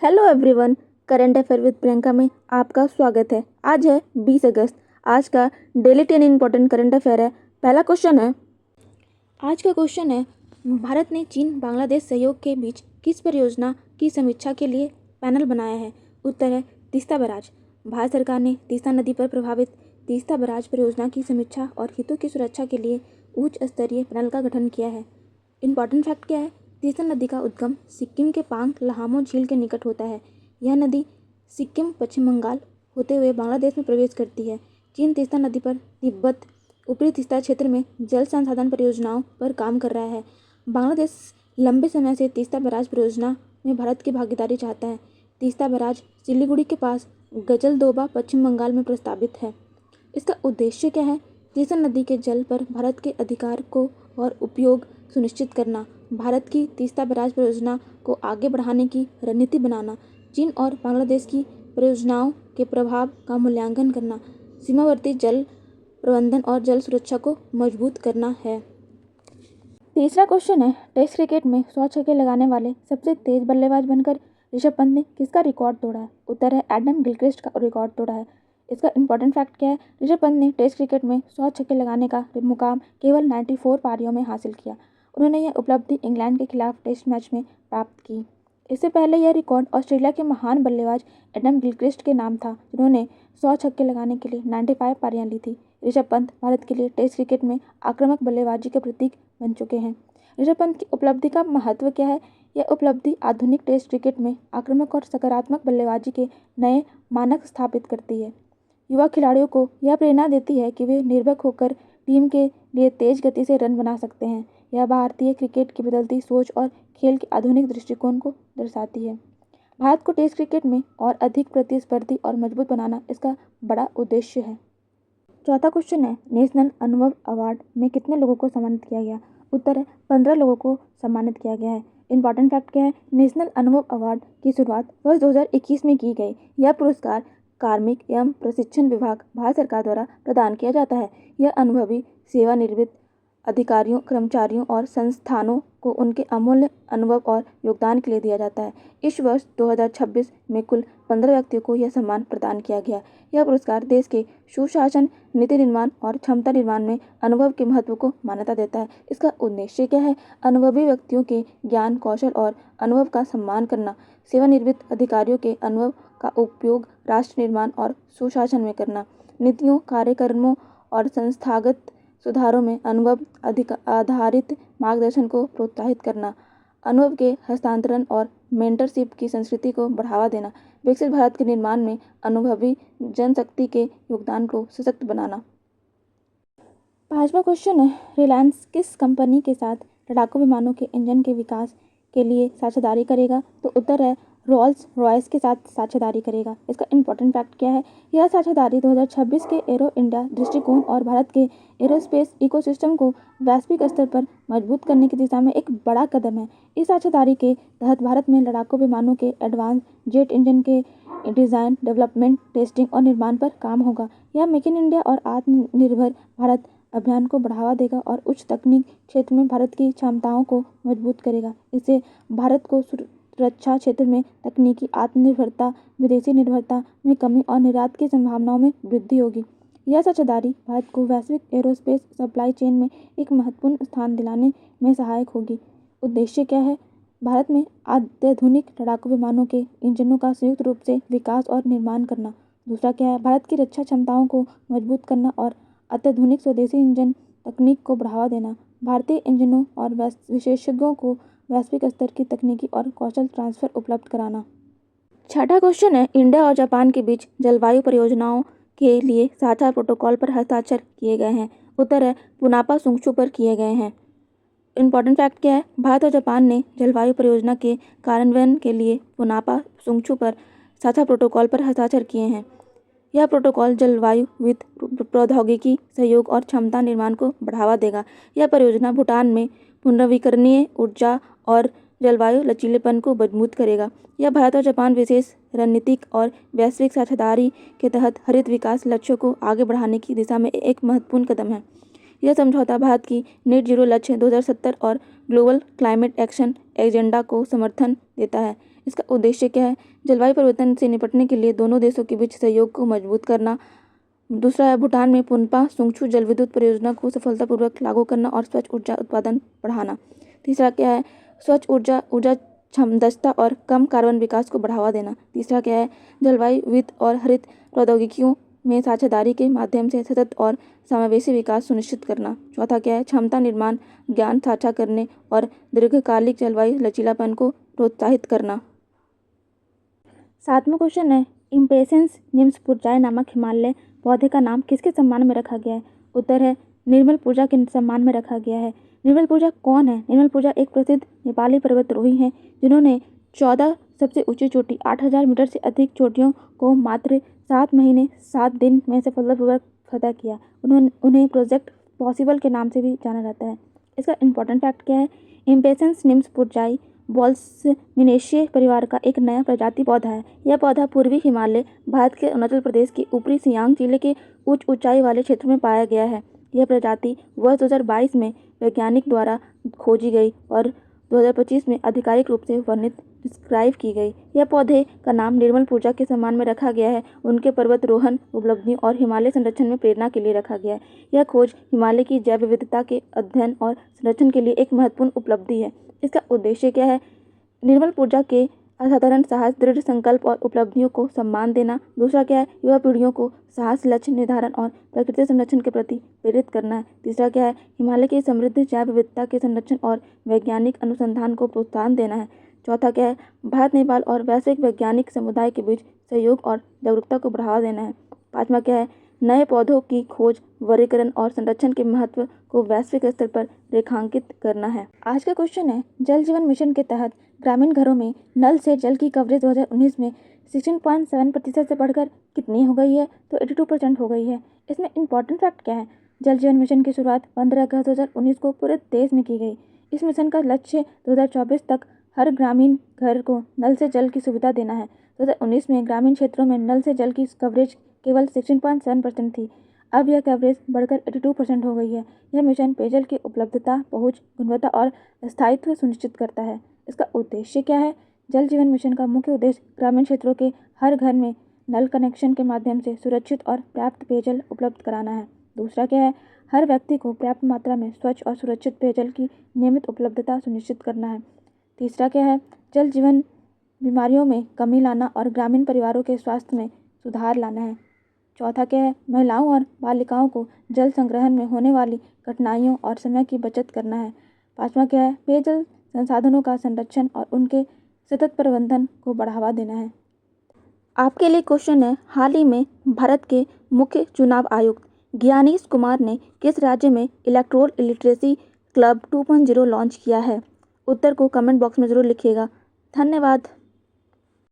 Hello everyone. Current affair with Priyanka में आपका स्वागत है। आज है 20 अगस्त। आज का डेली 10 इंपॉर्टेंट करंट अफेयर है। पहला क्वेश्चन है, आज का क्वेश्चन है, भारत ने चीन बांग्लादेश सहयोग के बीच किस परियोजना की समीक्षा के लिए पैनल बनाया है? उत्तर है तीस्ता बैराज। भारत सरकार ने तीस्ता नदी पर प्रभावित तीस्ता बैराज परियोजना की समीक्षा और हितों की सुरक्षा के लिए उच्च स्तरीय पैनल का गठन किया है। इंपॉर्टेंट फैक्ट क्या है? तीस्ता नदी का उद्गम सिक्किम के पांग लहामो झील के निकट होता है। यह नदी सिक्किम पश्चिम बंगाल होते हुए बांग्लादेश में प्रवेश करती है। चीन तीस्ता नदी पर तिब्बत ऊपरी तीस्ता क्षेत्र में जल संसाधन परियोजनाओं पर काम कर रहा है। बांग्लादेश लंबे समय से तीस्ता बैराज परियोजना में भारत की भागीदारी चाहता है। तीस्ता बैराज सिलीगुड़ी के पास गजलदोबा पश्चिम बंगाल में प्रस्तावित है। इसका उद्देश्य क्या है? तीस्ता नदी के जल पर भारत के अधिकार को और उपयोग सुनिश्चित करना, भारत की तीस्ता बैराज परियोजना को आगे बढ़ाने की रणनीति बनाना, चीन और बांग्लादेश की परियोजनाओं के प्रभाव का मूल्यांकन करना, सीमावर्ती जल प्रबंधन और जल सुरक्षा को मजबूत करना है। तीसरा क्वेश्चन है, टेस्ट क्रिकेट में 100 छक्के लगाने वाले सबसे तेज बल्लेबाज बनकर ऋषभ पंत ने किसका रिकॉर्ड तोड़ा है? उत्तर है एडम गिलक्रिस्ट का रिकॉर्ड तोड़ा है। इसका इंपॉर्टेंट फैक्ट क्या है? ऋषभ पंत ने टेस्ट क्रिकेट में 100 छक्के लगाने का मुकाम केवल 94 पारियों में हासिल किया। उन्होंने यह उपलब्धि इंग्लैंड के खिलाफ टेस्ट मैच में प्राप्त की। इससे पहले यह रिकॉर्ड ऑस्ट्रेलिया के महान बल्लेबाज एडम गिलक्रिस्ट के नाम था, जिन्होंने 100 छक्के लगाने के लिए 95 पारियां ली थी। ऋषभ पंत भारत के लिए टेस्ट क्रिकेट में आक्रामक बल्लेबाजी के प्रतीक बन चुके हैं। ऋषभ पंत की उपलब्धि का महत्व क्या है? यह उपलब्धि आधुनिक टेस्ट क्रिकेट में आक्रामक और सकारात्मक बल्लेबाजी के नए मानक स्थापित करती है। युवा खिलाड़ियों को यह प्रेरणा देती है कि वे निर्भीक होकर टीम के लिए तेज गति से रन बना सकते हैं। यह भारतीय क्रिकेट की बदलती सोच और खेल के आधुनिक दृष्टिकोण को दर्शाती है। भारत को टेस्ट क्रिकेट में और अधिक प्रतिस्पर्धी और मजबूत बनाना इसका बड़ा उद्देश्य है। चौथा क्वेश्चन है, नेशनल अनुभव अवार्ड में कितने लोगों को सम्मानित किया गया? उत्तर है 15 लोगों को सम्मानित किया गया है। इंपॉर्टेंट फैक्ट क्या है? नेशनल अनुभव अवार्ड की शुरुआत वर्ष 2021 में की गई। यह पुरस्कार कार्मिक एवं प्रशिक्षण विभाग भारत सरकार द्वारा प्रदान किया जाता है। यह अनुभवी सेवानिवृत्त अधिकारियों, कर्मचारियों और संस्थानों को उनके अमूल्य अनुभव और योगदान के लिए दिया जाता है। इस वर्ष 2026 में कुल 15 व्यक्तियों को यह सम्मान प्रदान किया गया। यह पुरस्कार देश के सुशासन, नीति निर्माण और क्षमता निर्माण में अनुभव के महत्व को मान्यता देता है। इसका उद्देश्य क्या है? अनुभवी व्यक्तियों के ज्ञान, कौशल और अनुभव का सम्मान करना, सेवानिवृत्त अधिकारियों के अनुभव का उपयोग राष्ट्र निर्माण और सुशासन में करना, नीतियों, कार्यक्रमों और संस्थागत सुधारों में अनुभव आधारित मार्गदर्शन को प्रोत्साहित करना, अनुभव के हस्तांतरण और मेंटरशिप की संस्कृति को बढ़ावा देना, विकसित भारत के निर्माण में अनुभवी जनशक्ति के योगदान को सशक्त बनाना। पांचवा क्वेश्चन है, रिलायंस किस कंपनी के साथ लड़ाकू विमानों के इंजन के विकास के लिए साझेदारी करेगा? तो उत्तर है रोल्स रॉयस के साथ साझेदारी करेगा। इसका इंपॉर्टेंट फैक्ट क्या है? यह साझेदारी 2026 के एरो इंडिया दृष्टिकोण और भारत के एरोस्पेस इकोसिस्टम को वैश्विक स्तर पर मजबूत करने की दिशा में एक बड़ा कदम है। इस साझेदारी के तहत भारत में लड़ाकू विमानों के एडवांस जेट इंजन के डिज़ाइन, डेवलपमेंट, टेस्टिंग और निर्माण पर काम होगा। यह मेक इन इंडिया और आत्मनिर्भर भारत अभियान को बढ़ावा देगा और उच्च तकनीक क्षेत्र में भारत की क्षमताओं को मजबूत करेगा। इससे भारत को रक्षा क्षेत्र में तकनीकी आत्मनिर्भरता, विदेशी निर्भरता में कमी और निर्यात की संभावनाओं में वृद्धि होगी। यह साझेदारी भारत को वैश्विक एरोस्पेस सप्लाई चेन में एक महत्वपूर्ण स्थान दिलाने में सहायक होगी। उद्देश्य क्या है? भारत में अत्याधुनिक लड़ाकू विमानों के इंजनों का संयुक्त रूप से विकास और निर्माण करना। दूसरा क्या है? भारत की रक्षा क्षमताओं को मजबूत करना और अत्याधुनिक स्वदेशी इंजन तकनीक को बढ़ावा देना, भारतीय इंजनों और विशेषज्ञों को वैश्विक स्तर की तकनीकी और कौशल ट्रांसफर उपलब्ध कराना। छठा क्वेश्चन है, इंडिया और जापान के बीच जलवायु परियोजनाओं के लिए साझा प्रोटोकॉल पर हस्ताक्षर किए गए हैं। उत्तर है पुनापा सुंगछू पर किए गए हैं। इंपॉर्टेंट फैक्ट क्या है? भारत और जापान ने जलवायु परियोजना के कार्यान्वयन के लिए पुनापा सुंगछू पर साझा प्रोटोकॉल पर हस्ताक्षर किए हैं। यह प्रोटोकॉल जलवायु विद प्रौद्योगिकी सहयोग और क्षमता निर्माण को बढ़ावा देगा। यह परियोजना भूटान में पुनर्नवीकरणीय ऊर्जा और जलवायु लचीलेपन को मजबूत करेगा। यह भारत और जापान विशेष रणनीतिक और वैश्विक साझेदारी के तहत हरित विकास लक्ष्यों को आगे बढ़ाने की दिशा में एक महत्वपूर्ण कदम है। यह समझौता भारत की नेट जीरो लक्ष्य 2070 और ग्लोबल क्लाइमेट एक्शन एजेंडा को समर्थन देता है। इसका उद्देश्य क्या है? जलवायु परिवर्तन से निपटने के लिए दोनों देशों के बीच सहयोग को मजबूत करना। दूसरा है भूटान में पुनपा सुंगछू जल विद्युत परियोजना को सफलतापूर्वक लागू करना और स्वच्छ ऊर्जा उत्पादन बढ़ाना। तीसरा क्या है? स्वच्छ ऊर्जा क्षमदक्षता और कम कार्बन विकास को बढ़ावा देना। तीसरा क्या है? जलवायु वित्त और हरित प्रौद्योगिकियों में साझेदारी के माध्यम से सतत और समावेशी विकास सुनिश्चित करना। चौथा क्या है? क्षमता निर्माण, ज्ञान साझा करने और दीर्घकालिक जलवायु लचीलापन को प्रोत्साहित करना। सातवां क्वेश्चन है, इम्पेशंस निम्फपुरजाई नामक हिमालय पौधे का नाम किसके सम्मान में रखा गया है? उत्तर है निर्मल पूजा के सम्मान में रखा गया है। निर्मल पूजा कौन है? निर्मल पूजा एक प्रसिद्ध नेपाली पर्वतारोही हैं जिन्होंने 14 सबसे ऊंची चोटी 8000 मीटर से अधिक चोटियों को मात्र 7 महीने 7 दिन में सफलतापूर्वक फतह किया। उन्हें प्रोजेक्ट पॉसिबल के नाम से भी जाना जाता है। इसका इम्पोर्टेंट फैक्ट क्या है? इम्पेशंस निम्फपुरजाई बोल्समिनेशिए परिवार का एक नया प्रजाति पौधा है। यह पौधा पूर्वी हिमालय, भारत के अरुणाचल प्रदेश के ऊपरी सियांग जिले के उच्च ऊंचाई वाले क्षेत्र में पाया गया है। यह प्रजाति वर्ष 2022 में वैज्ञानिक द्वारा खोजी गई और 2025 में आधिकारिक रूप से वर्णित डिस्क्राइब की गई। यह पौधे का नाम निर्मल पूजा के सम्मान में रखा गया है। उनके पर्वतारोहण उपलब्धियों और हिमालय संरक्षण में प्रेरणा के लिए रखा गया है। यह खोज हिमालय की जैव विविधता के अध्ययन और संरक्षण के लिए एक महत्वपूर्ण उपलब्धि है। इसका उद्देश्य क्या है? निर्मल पूजा के असाधारण साहस, दृढ़ संकल्प और उपलब्धियों को सम्मान देना। दूसरा क्या है? युवा पीढ़ियों को साहस, लक्ष्य निर्धारण और प्रकृति संरक्षण के प्रति प्रेरित करना है। तीसरा क्या है? हिमालय की समृद्ध जैव विविधता के संरक्षण और वैज्ञानिक अनुसंधान को प्रोत्साहन देना है। चौथा क्या है? भारत, नेपाल और वैश्विक वैज्ञानिक समुदाय के बीच सहयोग और जागरूकता को बढ़ावा देना है। पाँचवा क्या है? नए पौधों की खोज, वर्गीकरण और संरक्षण के महत्व को वैश्विक स्तर पर रेखांकित करना है। आज का क्वेश्चन है, जल जीवन मिशन के तहत ग्रामीण घरों में नल से जल की कवरेज 2019 में 16.7% से बढ़कर कितनी हो गई है? तो 82% हो गई है। इसमें इम्पोर्टेंट फैक्ट क्या है? जल जीवन मिशन की शुरुआत 15 अगस्त 2019 को पूरे देश में की गई। इस मिशन का लक्ष्य 2024 तक हर ग्रामीण घर को नल से जल की सुविधा देना है। 2019 में ग्रामीण क्षेत्रों में नल से जल की कवरेज केवल 16.7% थी। अब यह कवरेज बढ़कर 82% हो गई है। यह मिशन पेयजल की उपलब्धता, पहुंच, गुणवत्ता और स्थायित्व सुनिश्चित करता है। इसका उद्देश्य क्या है? जल जीवन मिशन का मुख्य उद्देश्य ग्रामीण क्षेत्रों के हर घर में नल कनेक्शन के माध्यम से सुरक्षित और पर्याप्त पेयजल उपलब्ध कराना है। दूसरा क्या है? हर व्यक्ति को पर्याप्त मात्रा में स्वच्छ और सुरक्षित पेयजल की नियमित उपलब्धता सुनिश्चित करना है। तीसरा क्या है? जल जीवन बीमारियों में कमी लाना और ग्रामीण परिवारों के स्वास्थ्य में सुधार लाना है। चौथा क्या है? महिलाओं और बालिकाओं को जल संग्रहण में होने वाली कठिनाइयों और समय की बचत करना है। पाँचवा क्या है? पेयजल संसाधनों का संरक्षण और उनके सतत प्रबंधन को बढ़ावा देना है। आपके लिए क्वेश्चन है, हाल ही में भारत के मुख्य चुनाव आयुक्त ज्ञानेश कुमार ने किस राज्य में इलेक्टोरल लिटरेसी क्लब 2.0 लॉन्च किया है? उत्तर को कमेंट बॉक्स में ज़रूर लिखिएगा। धन्यवाद।